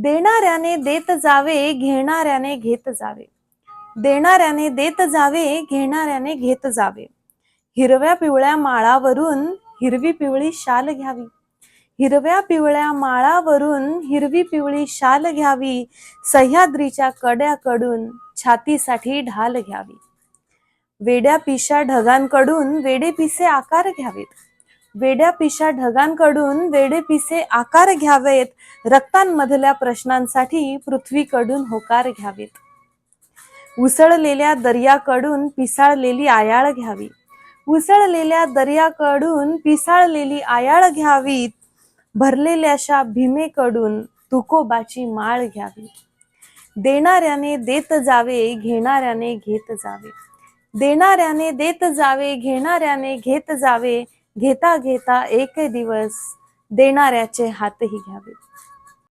देणाऱ्याने देत जावे, घेणाऱ्याने घेत जावे. देणाऱ्याने देत जावे, घेणाऱ्याने घेत जावे. हिरव्या पिवळ्या माळावरून हिरवी पिवळी शाल घ्यावी. हिरव्या पिवळ्या माळावरून हिरवी पिवळी शाल घ्यावी. सह्याद्रीच्या कड्याकडून छातीसाठी ढाल घ्यावी. वेड्या पिशा ढगांकडून वेडे पिसे आकार घ्यावेत. वेड्या पिशा ढगांकडून वेडे पिसे आकार घ्यावेत. रक्तांमधल्या प्रश्नांसाठी पृथ्वीकडून होकार घ्यावेत. उसळलेल्या दर्याकडून पिसाळलेली आयाळ घ्यावी. उसळलेल्या दर्याकडून पिसाळलेली आयाळ घ्यावी. भरलेल्याशा भीमेकडून तुकोबाची माळ घ्यावी. देणाऱ्याने देत जावे, घेणाऱ्याने घेत जावे. देणाऱ्याने देत जावे, घेणाऱ्याने घेत जावे. घेता घेता एक दिवस देणाऱ्याचे हातही घ्यावे.